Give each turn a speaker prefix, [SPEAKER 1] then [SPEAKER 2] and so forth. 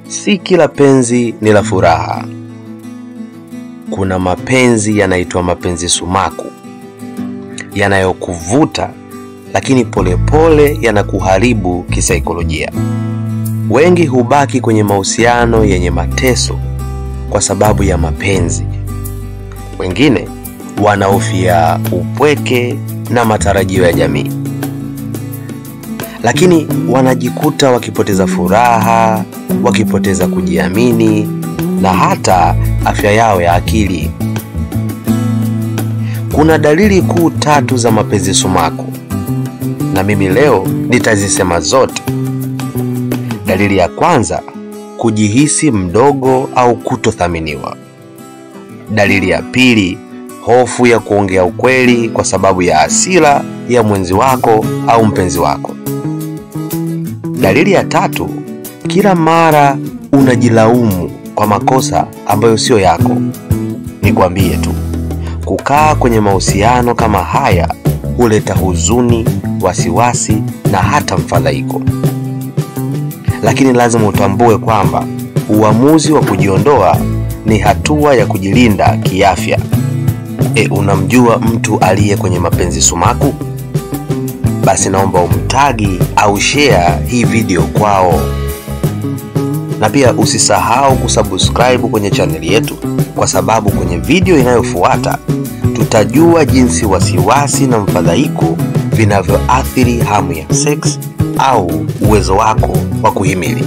[SPEAKER 1] Si kila penzi ni la furaha. Kuna mapenzi yanaitwa mapenzi sumaku, yanayokuvuta lakini polepole yanakuharibu kisaikolojia. Wengi hubaki kwenye mahusiano yenye mateso kwa sababu ya mapenzi. Wengine wanahofia upweke na matarajio ya jamii, lakini wanajikuta wakipoteza furaha, wakipoteza kujiamini na hata afya yao ya akili. Kuna dalili kuu 3 za mapenzi sumaku, na mimi leo nitazisema zote. Dalili ya kwanza, kujihisi mdogo au kutothaminiwa. Dalili ya pili, hofu ya kuongea ukweli kwa sababu ya hasira ya mwenzi wako au mpenzi wako. Dalili ya 3, kila mara unajilaumu kwa makosa ambayo sio yako. Nikwambie tu, kukaa kwenye mahusiano kama haya huleta huzuni, wasiwasi na hata mfadhaiko. Lakini lazima utambue kwamba uamuzi wa kujiondoa ni hatua ya kujilinda kiafya. Unamjua mtu aliye kwenye mapenzi sumaku? Basi naomba umtagi au share hii video kwao. Na pia usisahau kusubscribe kwenye channel yetu, kwa sababu kwenye video inayofuata tutajua jinsi wasiwasi na mfadhaiko vinavyoathiri hamu ya sex au uwezo wako wa kuhimili.